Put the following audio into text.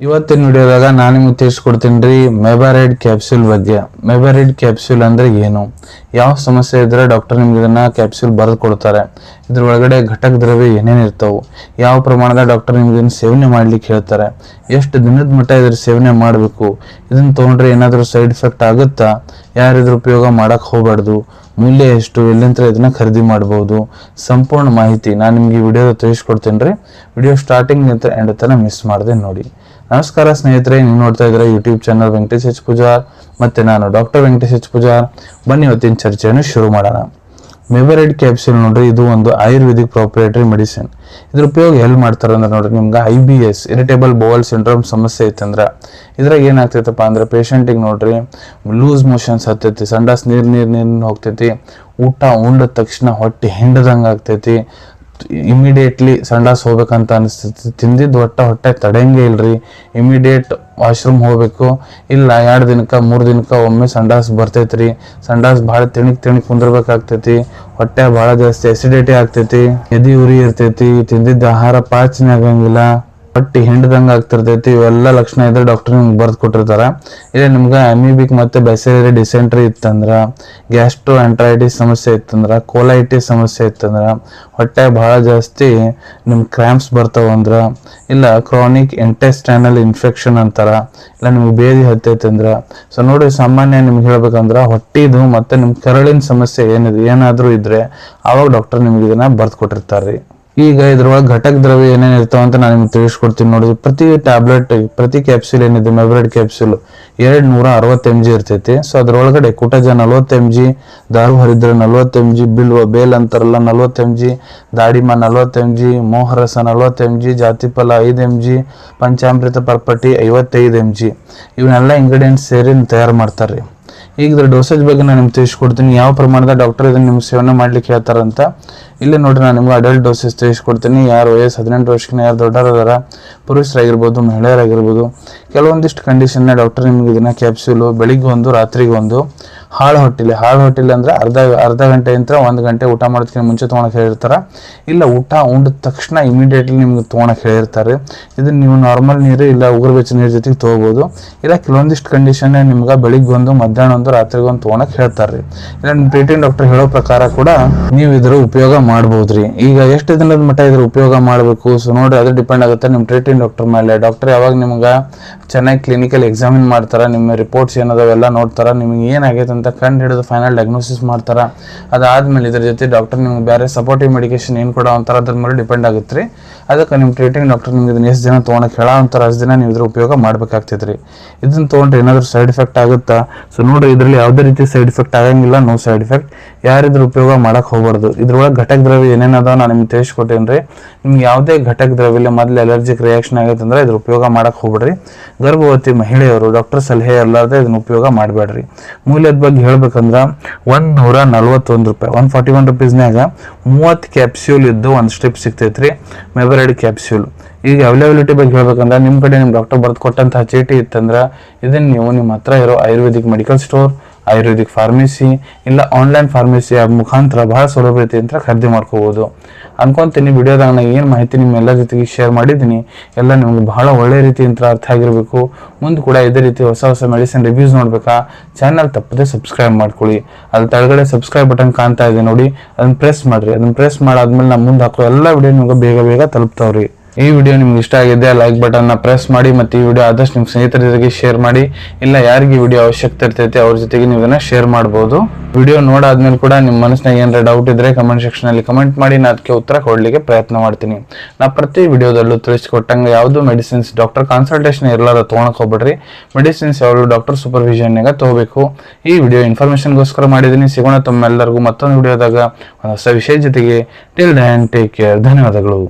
ಇವತ್ತಿನ ವಿಡಿಯೋದಾಗ ನಾನು ನಿಮಗೆ ತಿಳಿಸ್ಕೊಡ್ತೀನಿ ರೀ ಮೆಬರೈಡ್ ಕ್ಯಾಪ್ಸೂಲ್ ಬಗ್ಗೆ. ಮೆಬರೈಡ್ ಕ್ಯಾಪ್ಸೂಲ್ ಅಂದ್ರೆ ಏನು, ಯಾವ ಸಮಸ್ಯೆ ಇದ್ರೆ ಡಾಕ್ಟರ್ ನಿಮ್ಗೆ ಇದನ್ನ ಕ್ಯಾಪ್ಸೂಲ್ ಬರೆದು ಕೊಡ್ತಾರೆ, ಇದ್ರ ಒಳಗಡೆ ಘಟಕ ದ್ರವ್ಯ ಏನೇನು ಇರ್ತಾವೆ, ಯಾವ ಪ್ರಮಾಣದ ಡಾಕ್ಟರ್ ನಿಮ್ಗೆ ಇದನ್ನ ಸೇವನೆ ಮಾಡ್ಲಿಕ್ಕೆ ಹೇಳ್ತಾರೆ, ಎಷ್ಟು ದಿನದ ಮಟ್ಟ ಇದ್ರ ಸೇವನೆ ಮಾಡಬೇಕು, ಇದನ್ನ ತೊಗೊಂಡ್ರೆ ಏನಾದರೂ ಸೈಡ್ ಎಫೆಕ್ಟ್ ಆಗುತ್ತಾ, ಯಾರಿದ್ರ ಉಪಯೋಗ ಮಾಡಕ್ ಹೋಗ್ಬಾರ್ದು, ಮೂಲ್ಯ ಎಷ್ಟು, ಎಲ್ಲಿಂದ ಇದನ್ನ ಖರೀದಿ ಮಾಡಬಹುದು, ಸಂಪೂರ್ಣ ಮಾಹಿತಿ ನಾನು ನಿಮ್ಗೆ ಈ ವಿಡಿಯೋದ ತಿಳಿಸ್ಕೊಡ್ತೀನಿ ರೀ. ವಿಡಿಯೋ ಸ್ಟಾರ್ಟಿಂಗ್ ನಿಂತ ಎಂಡ್ ತನಕ ಮಿಸ್ ಮಾಡದೆ ನೋಡಿ. ನಮಸ್ಕಾರ ಸ್ನೇಹಿತರೆ, ನೀವು ನೋಡ್ತಾ ಇದ್ರೆ YouTube channel Venkatesh H Pujar, ಮತ್ತೆ ನಾನು ಡಾಕ್ಟರ್ ವೆಂಕಟೇಶ್ ಎಚ್ ಪೂಜಾರ್. ಬನ್ನಿ ಇವತ್ತಿನ ಚರ್ಚೆಯನ್ನು ಶುರು ಮಾಡೋಣ. ಮೆಬರೈಡ್ ಕ್ಯಾಪ್ಸೂಲ್ ನೋಡ್ರಿ, ಇದು ಒಂದು ಆಯುರ್ವೇದಿಕ್ ಪ್ರಾಪ್ರಿಯೇಟರಿ ಮೆಡಿಸಿನ್. ಇದ್ರ ಉಪಯೋಗ ಎಲ್ಲಿ ಮಾಡ್ತಾರೆ ಅಂದ್ರೆ ನೋಡ್ರಿ, ನಿಮ್ಗೆ IBS ಇರಿಟೇಬಲ್ ಬೌಲ್ ಸಿಂಡ್ರೋಮ್ ಸಮಸ್ಯೆ ಐತಂದ್ರ ಇದ್ರಾಗ ಏನಾಗ್ತೈತಪ್ಪ ಅಂದ್ರೆ ಪೇಷಂಟಿಗೆ ನೋಡ್ರಿ ಲೂಸ್ ಮೋಷನ್ಸ್ ಹತ್ತೈತಿ, ಸಂಡಾಸ್ ನೀರ್ ಹೋಗ್ತೈತಿ, ಊಟ ಉಂಡ ತಕ್ಷಣ ಹೊಟ್ಟೆ ಹಿಂಡದಂಗ ಆಗ್ತೈತಿ, ಇಮಿಡಿಯೇಟ್ಲಿ ಸಂಡಾಸ್ ಹೋಗ್ಬೇಕಂತ ಅನಿಸ್ತೈತಿ, ತಿಂದಿದ್ದು ಹೊಟ್ಟೆ ತಡೆಯಂಗೆ ಇಲ್ರಿ, ಇಮಿಡಿಯೇಟ್ ವಾಶ್ರೂಮ್ ಹೋಗ್ಬೇಕು, ಇಲ್ಲ 2 ದಿನಕ್ಕೆ 3 ದಿನಕ್ಕೆ ಒಮ್ಮೆ ಸಂಡಾಸ್ ಬರ್ತೈತ್ರಿ, ಸಂಡಾಸ್ ಭಾಳ ತಿಣಿಕ್ ಕುಂದಿರ್ಬೇಕಾಗ್ತೈತಿ, ಹೊಟ್ಟೆ ಭಾಳ ಜಾಸ್ತಿ ಅಸಿಡಿಟಿ ಆಗ್ತೈತಿ, ಎದಿ ಉರಿ ಇರ್ತೈತಿ, ತಿಂದಿದ್ದ ಆಹಾರ ಪಾಚನೆ ಆಗಂಗಿಲ್ಲ, ಹೊಟ್ಟಿ ಹಿಂಡ್ದಂಗ ಆಗ್ತಿರ್ತೈತಿ. ಇವೆಲ್ಲ ಲಕ್ಷಣ ಇದ್ರೆ ಡಾಕ್ಟರ್ ನಿಮ್ಗೆ ಬರ್ದು ಕೊಟ್ಟಿರ್ತಾರ. ಇಲ್ಲ ನಿಮ್ಗೆ ಅಮೀಬಿಕ್ ಮತ್ತೆ ಬ್ಯಾಸಿಲರಿ ಡಿಸೆಂಟ್ರಿ ಇತ್ತಂದ್ರ, ಗ್ಯಾಸ್ಟ್ರೋ ಎಂಟ್ರೈಟಿಸ್ ಸಮಸ್ಯೆ ಇತ್ತಂದ್ರ, ಕೋಲೈಟಿಸ್ ಸಮಸ್ಯೆ ಇತ್ತಂದ್ರ, ಹೊಟ್ಟೆ ಬಹಳ ಜಾಸ್ತಿ ನಿಮ್ಗೆ ಕ್ರ್ಯಾಂಪ್ಸ್ ಬರ್ತಾವಂದ್ರ, ಇಲ್ಲ ಕ್ರಾನಿಕ್ ಇಂಟೆಸ್ಟೈನಲ್ ಇನ್ಫೆಕ್ಷನ್ ಅಂತಾರ, ಇಲ್ಲ ನಿಮ್ಗೆ ಬೇದಿ ಹತ್ತೈತಂದ್ರ. ಸೊ ನೋಡಿ, ಸಾಮಾನ್ಯ ನಿಮ್ಗೆ ಹೇಳ್ಬೇಕಂದ್ರ ಹೊಟ್ಟಿದು ಮತ್ತೆ ನಿಮ್ ಕರಳಿನ ಸಮಸ್ಯೆ ಏನಾದ್ರೂ ಇದ್ರೆ ಅವಾಗ ಡಾಕ್ಟರ್ ನಿಮ್ಗೆ ಇದನ್ನ ಬರ್ದು ಕೊಟ್ಟಿರ್ತಾರ್ರಿ. ಈಗ ಇದ್ರೊಳಗೆ ಘಟಕ ದ್ರವ್ಯ ಏನೇನು ಇರ್ತಾವ ಅಂತ ನಾನು ನಿಮ್ಗೆ ತಿಳಿಸ್ಕೊಡ್ತೀನಿ ನೋಡಿ. ಪ್ರತಿ ಟ್ಯಾಬ್ಲೆಟ್, ಪ್ರತಿ ಕ್ಯಾಪ್ಸೂಲ್ ಏನಿದೆ ಮೆಬರೈಡ್ ಕ್ಯಾಪ್ಸೂಲ್ 260 mg ಇರ್ತೈತಿ. ಸೊ ಅದ್ರೊಳಗಡೆ ಕುಟಜ 40 mg, ದಾರು ಹರಿದ್ರ 40 mg, ಬೇಲ್ ಅಂತಾರಲ್ಲ 40 mg, ದಾಡಿಮ 40 mg, ಮೋಹರಸ 40 mg, ಜಾತಿಫಲ 5 mg, ಪಂಚಾಮೃತ ಪರ್ಪಟಿ 55 mg. ಇವನ್ನೆಲ್ಲ ಇಂಗ್ರೀಡಿಯೆಂಟ್ಸ್ ಸೇರಿ ತಯಾರು ಮಾಡ್ತಾರ್ರಿ. ಈಗ ಇದ್ರ ಡೋಸೇಜ್ ಬಗ್ಗೆ ನಾನು ನಿಮ್ಗೆ ತಿಳಿಸ್ಕೊಡ್ತೀನಿ, ಯಾವ ಪ್ರಮಾಣದ ಡಾಕ್ಟರ್ ಇದನ್ನ ನಿಮ್ಗೆ ಸೇವನೆ ಮಾಡ್ಲಿಕ್ಕೆ ಹೇಳ್ತಾರಂತ. ಇಲ್ಲಿ ನೋಡ್ರಿ, ನಾನು ನಿಮ್ಗೆ ಅಡಲ್ಟ್ ಡೋಸೇಜ್ ತಿಳಿಸ್ಕೊಡ್ತೀನಿ. ಯಾರು ವಯಸ್ಸು 18 ವರ್ಷಕ್ಕಿಂತ ಯಾರು ದೊಡ್ಡವರದಾರ, ಪುರುಷರಾಗಿರ್ಬೋದು, ಮಹಿಳೆಯರಾಗಿರ್ಬೋದು, ಕೆಲವೊಂದಿಷ್ಟು ಕಂಡೀಷನ್ನ ಡಾಕ್ಟರ್ ನಿಮ್ಗೆ ಇದನ್ನ ಕ್ಯಾಪ್ಸೂಲು ಬೆಳಿಗ್ಗೆ ಒಂದು ರಾತ್ರಿಗೆ ಒಂದು ಹಾಳು ಹೊಟ್ಟಿಲಿ ಅಂದ್ರೆ ಅರ್ಧ ಗಂಟೆಯಿಂದ 1 ಗಂಟೆ ಊಟ ಮಾಡೋದಕ್ಕಿಂತ ಮುಂಚೆ ತೊಗೊಳಕ್ ಹೇಳಿರ್ತಾರ, ಇಲ್ಲ ಊಟ ಉಂಡ ತಕ್ಷಣ ಇಮಿಡಿಯೇಟ್ಲಿ ನಿಮ್ಗೆ ತೊಗೊಳಕ್ ಹೇಳಿರ್ತಾರೆ. ಇದನ್ನ ನೀವು ನಾರ್ಮಲ್ ನೀರು ಇಲ್ಲ ಉಗುರು ಬೆಚ್ಚ ನೀರು ಜೊತೆಗೆ ತೊಗೋಬಹುದು. ಇಲ್ಲ ಕೆಲವೊಂದಿಷ್ಟು ಕಂಡೀಷನ್ ನಿಮ್ಗೆ ಬೆಳಿಗ್ಗೆ ಒಂದು, ಮಧ್ಯಾಹ್ನ ಒಂದು, ರಾತ್ರಿಗೆ ಒಂದು ತೊಗೊಳಕ್ ಹೇಳ್ತಾರ್ರಿ. ಇಲ್ಲ ನಿಮ್ಮ ಟ್ರೀಟಿಂಗ್ ಡಾಕ್ಟರ್ ಹೇಳೋ ಪ್ರಕಾರ ಕೂಡ ನೀವು ಇದ್ರ ಉಪಯೋಗ ಮಾಡ್ಬೋದ್ರಿ. ಈಗ ಎಷ್ಟು ದಿನದ ಮಟ್ಟ ಇದ್ರ ಉಪಯೋಗ ಮಾಡಬೇಕು, ಸೊ ನೋಡಿ ಅದು ಡಿಪೆಂಡ್ ಆಗುತ್ತೆ ನಿಮ್ಮ ಟ್ರೀಟಿಂಗ್ ಡಾಕ್ಟರ್ ಮೇಲೆ. ಡಾಕ್ಟರ್ ಯಾವಾಗ ನಿಮ್ಗೆ ಚೆನ್ನಾಗಿ ಕ್ಲಿನಿಕಲ್ ಎಕ್ಸಾಮಿನ್ ಮಾಡ್ತಾರ, ನಿಮ್ಮ ರಿಪೋರ್ಟ್ಸ್ ಏನದಾವೆಲ್ಲ ನೋಡ್ತಾರ, ನಿಮ್ಗೆ ಏನಾಗೈತೆ ಅಂತ ಕಂಡು ಹಿಡಿದು ಫೈನಲ್ ಡಯಾಗ್ನೋಸಿಸ್ ಮಾಡ್ತಾರ. ಅದಾದ್ಮೇಲೆ ಇದ್ರ ಜೊತೆ ಡಾಕ್ಟರ್ ನಿಮ್ಗೆ ಬೇರೆ ಸಪೋರ್ಟಿವ್ ಮೆಡಿಕೇಶನ್ ಏನು ಕೊಡೋ ಅಂತಾರ, ಅದ್ರ ಮೇಲೆ ಡಿಪೆಂಡ್ ಆಗುತ್ತೆ ರೀ. ಅದಕ್ಕೆ ನಿಮ್ಮ ಟ್ರೀಟಿಂಗ್ ಡಾಕ್ಟರ್ ನಿಮ್ಗೆ ಇದನ್ನ ಎಷ್ಟು ದಿನ ತೊಗೊಳಕ್ಕೆ ಹೇಳೋ ಅಂತಾರ ಅಷ್ಟು ದಿನ ನೀವು ಇದ್ರ ಉಪಯೋಗ ಮಾಡ್ಬೇಕಾಗ್ತೈತ್ರಿ. ಇದನ್ನ ತೊಗೊಂಡ್ರೆ ಏನಾದರೂ ಸೈಡ್ ಎಫೆಕ್ಟ್ ಆಗುತ್ತಾ, ಸೊ ನೋಡ್ರಿ ಇದರಲ್ಲಿ ಯಾವುದೇ ರೀತಿ ಸೈಡ್ ಎಫೆಕ್ಟ್ ಆಗಂಗಿಲ್ಲ, ನೋ ಸೈಡ್ ಎಫೆಕ್ಟ್. ಯಾರಿದ್ರ ಉಪಯೋಗ ಮಾಡಕ್ ಹೋಗ್ಬಾರ್ದು. ಇದ್ರೊಳಗೆ ಘಟಕ ದ್ರವ್ಯ ಏನೇನದ ನಾನು ನಿಮ್ಗೆ ತಿಳಿಸ್ಕೊಟ್ಟೇನ್ರಿ. ನಿಮ್ಗೆ ಯಾವುದೇ ಘಟಕ ದ್ರವ್ಯ ಮೊದಲು ಅಲರ್ಜಿಕ್ ರಿಯಾಕ್ಷನ್ ಆಗೈತೆ ಅಂದ್ರೆ ಇದ್ರ ಉಪಯೋಗ ಮಾಡಕ್ ಹೋಗ್ಬೇಡ್ರಿ. ಗರ್ಭವತಿ ಮಹಿಳೆಯರು ಡಾಕ್ಟರ್ ಸಲಹೆ ಅಲ್ಲಾರ್ದೆ ಇದನ್ನ ಉಪಯೋಗ ಮಾಡಬೇಡ್ರಿ. ಮೂಲ್ಯದ ಬಗ್ಗೆ ಹೇಳ್ಬೇಕಂದ್ರ 141 ರೂಪಾಯಿ, 141 ರುಪೀಸ್ನಾಗ 30 ಕ್ಯಾಪ್ಸ್ಯೂಲ್ ಇದ್ದು ಒಂದು ಸ್ಟ್ರಿಪ್ ಸಿಗ್ತೈತ್ರಿ ಮೆಬರೈಡ್ ಕ್ಯಾಪ್ಸ್ಯೂಲ್. ಈಗ ಅವೈಲಬಿಲಿಟಿ ಬಗ್ಗೆ ಹೇಳ್ಬೇಕಂದ್ರೆ ನಿಮ್ಮ ಕಡೆ ನಿಮ್ಮ ಡಾಕ್ಟರ್ ಬರ್ದು ಕೊಟ್ಟಂತಹ ಚೀಟಿ ಇತ್ತಂದ್ರೆ ಇದನ್ನ ನೀವು ನಿಮ್ಮ ಹತ್ರ ಇರೋ Ayurvedic medical store, Ayurvedic pharmacy, ಇಲ್ಲ ಆನ್ಲೈನ್ ಫಾರ್ಮಸಿ ಮುಖಾಂತರ ಬಹಳ ಸೌಲಭ್ಯ ಅಂತ ಖರೀದಿ ಮಾಡ್ಕೋಬಹುದು ಅನ್ಕೊಂತೀನಿ. ವಿಡಿಯೋದಾಗ ನಾನು ಏನು ಮಾಹಿತಿ ನಿಮ್ಮೆಲ್ಲ ಜೊತೆಗೆ ಶೇರ್ ಮಾಡಿದ್ದೀನಿ ಎಲ್ಲ ನಿಮ್ಗೆ ಬಹಳ ಒಳ್ಳೆ ರೀತಿಯಿಂದ ಅರ್ಥ ಆಗಿರಬೇಕು. ಮುಂದೆ ಕೂಡ ಇದೇ ರೀತಿ ಹೊಸ ಮೆಡಿಸಿನ್ ರಿವ್ಯೂಸ್ ನೋಡ್ಬೇಕಾ, ಚಾನಲ್ ತಪ್ಪದೆ ಸಬ್ಸ್ಕ್ರೈಬ್ ಮಾಡ್ಕೊಳ್ಳಿ. ಅಲ್ಲಿ ತೆಳಗಡೆ ಸಬ್ಸ್ಕ್ರೈಬ್ ಬಟನ್ ಕಾಣ್ತಾ ಇದೆ ನೋಡಿ, ಅದನ್ನ ಪ್ರೆಸ್ ಮಾಡ್ರಿ. ಅದನ್ನ ಪ್ರೆಸ್ ಮಾಡಾದ್ಮೇಲೆ ನಾನು ಮುಂದೆ ಹಾಕೋ ಎಲ್ಲ ವಿಡಿಯೋ ನಿಮ್ಗೆ ಬೇಗ ತಲುಪ್ತಾವ್ರಿ. ಈ ವಿಡಿಯೋ ನಿಮ್ಗೆ ಇಷ್ಟ ಆಗಿದೆ, ಲೈಕ್ ಬಟನ್ ನ ಪ್ರೆಸ್ ಮಾಡಿ, ಮತ್ತೆ ಈ ವಿಡಿಯೋ ಆದಷ್ಟು ನಿಮ್ಮ ಸ್ನೇಹಿತರ ಜೊತೆಗೆ ಶೇರ್ ಮಾಡಿ. ಇಲ್ಲ ಯಾರಿಗೆ ವಿಡಿಯೋ ಅವಶ್ಯಕತೆ ಇರ್ತೈತೆ ಅವ್ರ ಜೊತೆಗೆ ನೀವು ಇದನ್ನ ಶೇರ್ ಮಾಡಬಹುದು. ವಿಡಿಯೋ ನೋಡಾದ್ಮೇಲೆ ಕೂಡ ನಿಮ್ಮ ಮನಸ್ಸಿನಾಗ ಏನಾರ ಡೌಟ್ ಇದ್ರೆ ಕಮೆಂಟ್ ಸೆಕ್ಷನ್ ಅಲ್ಲಿ ಕಮೆಂಟ್ ಮಾಡಿ, ನಾನು ಅದಕ್ಕೆ ಉತ್ತರ ಕೊಡ್ಲಿಕ್ಕೆ ಪ್ರಯತ್ನ ಮಾಡ್ತೀನಿ. ನಾ ಪ್ರತಿ ವಿಡಿಯೋದಲ್ಲೂ ತಿಳಿಸ್ಕೊಟ್ಟಂಗೆ ಯಾವುದು ಮೆಡಿಸಿನ್ಸ್ ಡಾಕ್ಟರ್ ಕನ್ಸಲ್ಟೇಷನ್ ಇರಲಾರ ತೊಗೊಳಕ್ ಹೋಗ್ಬೇಡ್ರಿ. ಮೆಡಿಸಿನ್ಸ್ ಯಾವುದು ಡಾಕ್ಟರ್ ಸೂಪರ್ವಿಷನ್ನಾಗ ತಗೋಬೇಕು. ಈ ವಿಡಿಯೋ ಇನ್ಫಾರ್ಮೇಶನ್ಗೋಸ್ಕರ ಮಾಡಿದ್ದೀನಿ. ಸಿಗೋಣ ತಮ್ಮೆಲ್ಲರಿಗೂ ಮತ್ತೊಂದು ವಿಡಿಯೋದಾಗ ಒಂದು ಹೊಸ ವಿಷಯ ಜೊತೆಗೆ. Till then take care. ಧನ್ಯವಾದಗಳು.